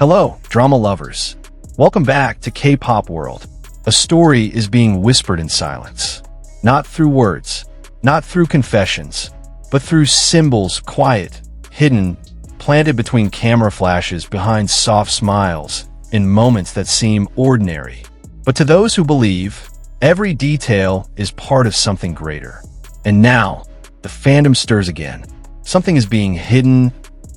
Hello, drama lovers. Welcome back to K-pop World. A story is being whispered in silence. Not through words, not through confessions, but through symbols, quiet, hidden, planted between camera flashes, behind soft smiles, in moments that seem ordinary. But to those who believe, every detail is part of something greater. And now, the fandom stirs again. Something is being hidden,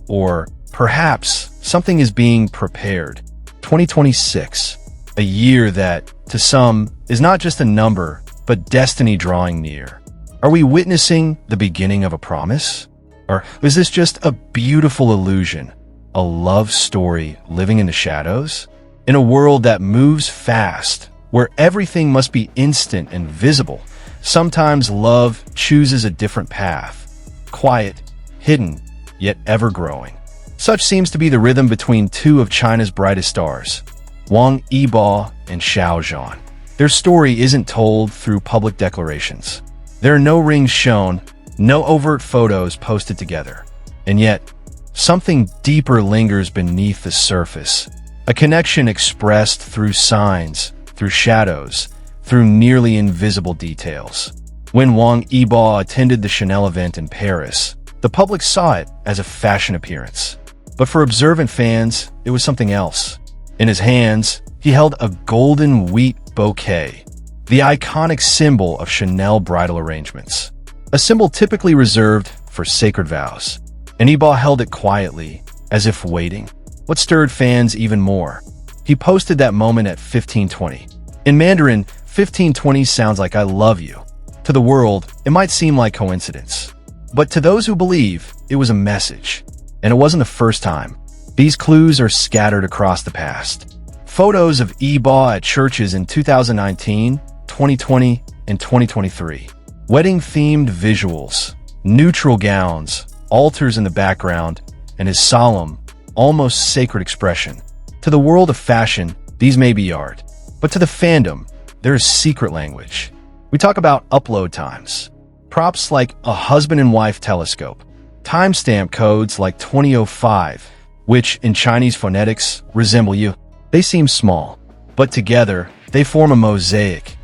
or perhaps something is being prepared. 2026, a year that, to some, is not just a number, but destiny drawing near. Are we witnessing the beginning of a promise? Or is this just a beautiful illusion, a love story living in the shadows? In a world that moves fast, where everything must be instant and visible, sometimes love chooses a different path. Quiet, hidden, yet ever-growing. Such seems to be the rhythm between two of China's brightest stars, Wang Yibo and Xiao Zhan. Their story isn't told through public declarations. There are no rings shown, no overt photos posted together. And yet, something deeper lingers beneath the surface. A connection expressed through signs, through shadows, through nearly invisible details. When Wang Yibo attended the Chanel event in Paris, the public saw it as a fashion appearance. But for observant fans, it was something else. In his hands, he held a golden wheat bouquet, the iconic symbol of Chanel bridal arrangements. A symbol typically reserved for sacred vows. And Yibo held it quietly, as if waiting. What stirred fans even more? He posted that moment at 15:20. In Mandarin, 15:20 sounds like "I love you." To the world, it might seem like coincidence. But to those who believe, it was a message. And it wasn't the first time. These clues are scattered across the past. Photos of Yibo at churches in 2019, 2020, and 2023. Wedding-themed visuals, neutral gowns, altars in the background, and his solemn, almost sacred expression. To the world of fashion, these may be art. But to the fandom, there is secret language. We talk about upload times, props like a husband and wife telescope, timestamp codes like 2005, which in Chinese phonetics resemble you. They seem small, but together they form a mosaic,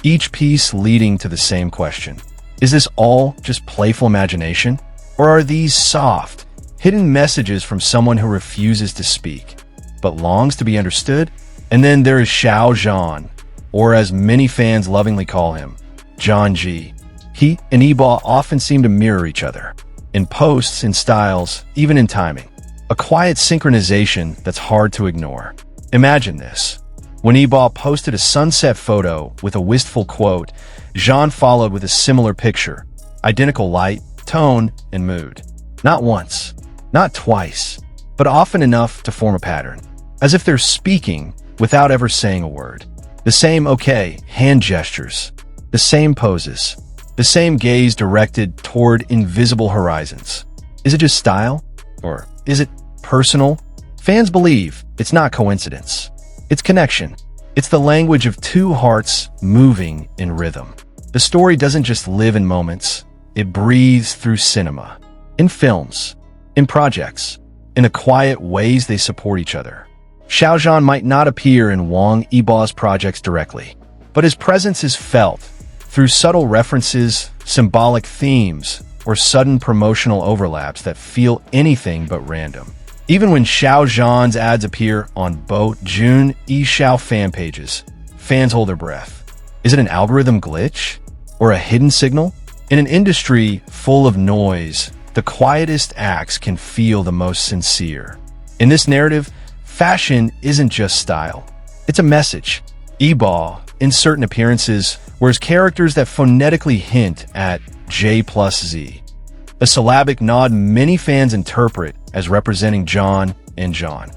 each piece leading to the same question. Is this all just playful imagination? Or are these soft, hidden messages from someone who refuses to speak, but longs to be understood? And then there is Xiao Zhan, or as many fans lovingly call him, John G. He and Yibo often seem to mirror each other. In posts, in styles, even in timing. A quiet synchronization that's hard to ignore. Imagine this. When Yibo posted a sunset photo with a wistful quote, Zhan followed with a similar picture. Identical light, tone, and mood. Not once, not twice, but often enough to form a pattern. As if they're speaking without ever saying a word. The same okay hand gestures. The same poses. The same gaze directed toward invisible horizons. Is it just style? Or is it personal? Fans believe it's not coincidence. It's connection. It's the language of two hearts moving in rhythm. The story doesn't just live in moments. It breathes through cinema, in films, in projects, in the quiet ways they support each other. Xiao Zhan might not appear in Wang Yibo's projects directly, but his presence is felt through subtle references, symbolic themes, or sudden promotional overlaps that feel anything but random. Even when Xiao Zhan's ads appear on both Jun Yixiao fan pages, fans hold their breath. Is it an algorithm glitch? Or a hidden signal? In an industry full of noise, the quietest acts can feel the most sincere. In this narrative, fashion isn't just style. It's a message. Yibo, in certain appearances, wears characters that phonetically hint at J plus Z. A syllabic nod many fans interpret as representing John and John.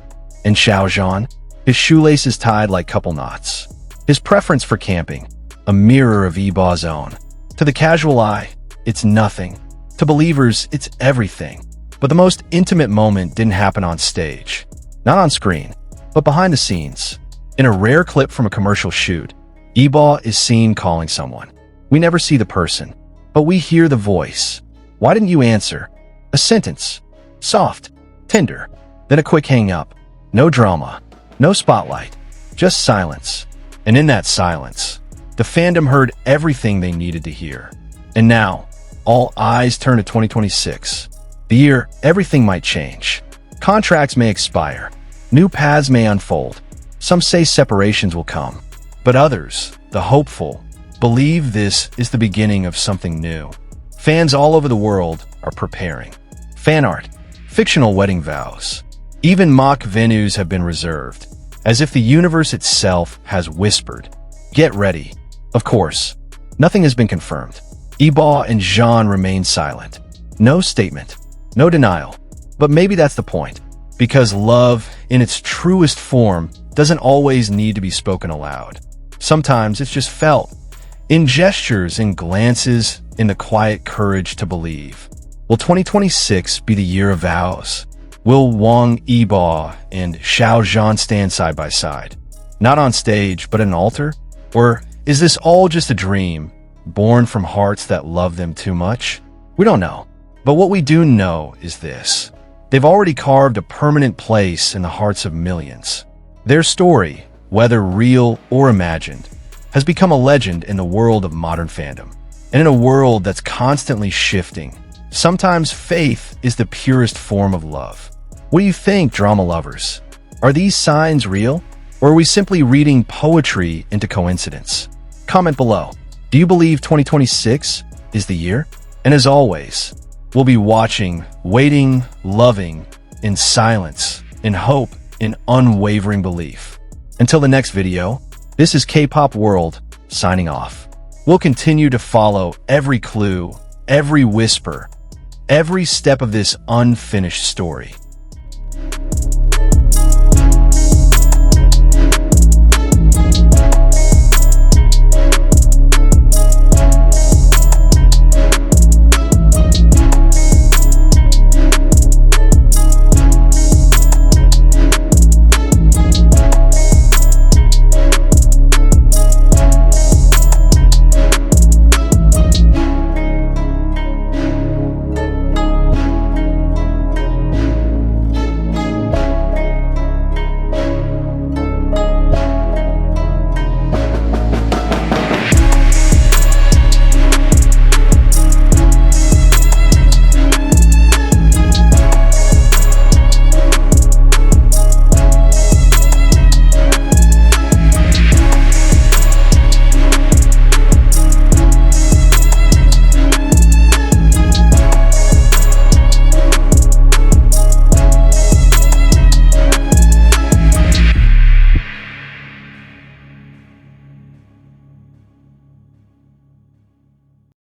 And Xiao Zhan, his shoelaces tied like couple knots. His preference for camping, a mirror of Yibo's own. To the casual eye, it's nothing. To believers, it's everything. But the most intimate moment didn't happen on stage. Not on screen, but behind the scenes. In a rare clip from a commercial shoot, Yibo is seen calling someone. We never see the person, but we hear the voice. Why didn't you answer? A sentence. Soft, tender, then a quick hang up. No drama, no spotlight, just silence. And in that silence, the fandom heard everything they needed to hear. And now, all eyes turn to 2026. The year everything might change. Contracts may expire. New paths may unfold. Some say separations will come. But others, the hopeful, believe this is the beginning of something new. Fans all over the world are preparing. Fan art, fictional wedding vows, even mock venues have been reserved, as if the universe itself has whispered, "Get ready." Of course, nothing has been confirmed. Yibo and Zhan remain silent. No statement, no denial. But maybe that's the point, because love, in its truest form, doesn't always need to be spoken aloud. Sometimes it's just felt, in gestures, in glances, in the quiet courage to believe. Will 2026 be the year of vows? Will Wang Yibo and Xiao Zhan stand side by side? Not on stage, but at an altar? Or is this all just a dream, born from hearts that love them too much? We don't know. But what we do know is this. They've already carved a permanent place in the hearts of millions. Their story, whether real or imagined, has become a legend in the world of modern fandom. And in a world that's constantly shifting, sometimes faith is the purest form of love. What do you think, drama lovers? Are these signs real? Or are we simply reading poetry into coincidence? Comment below. Do you believe 2026 is the year? And as always, we'll be watching, waiting, loving, in silence, in hope, in unwavering belief. Until the next video, this is K-Pop World, signing off. We'll continue to follow every clue, every whisper, every step of this unfinished story.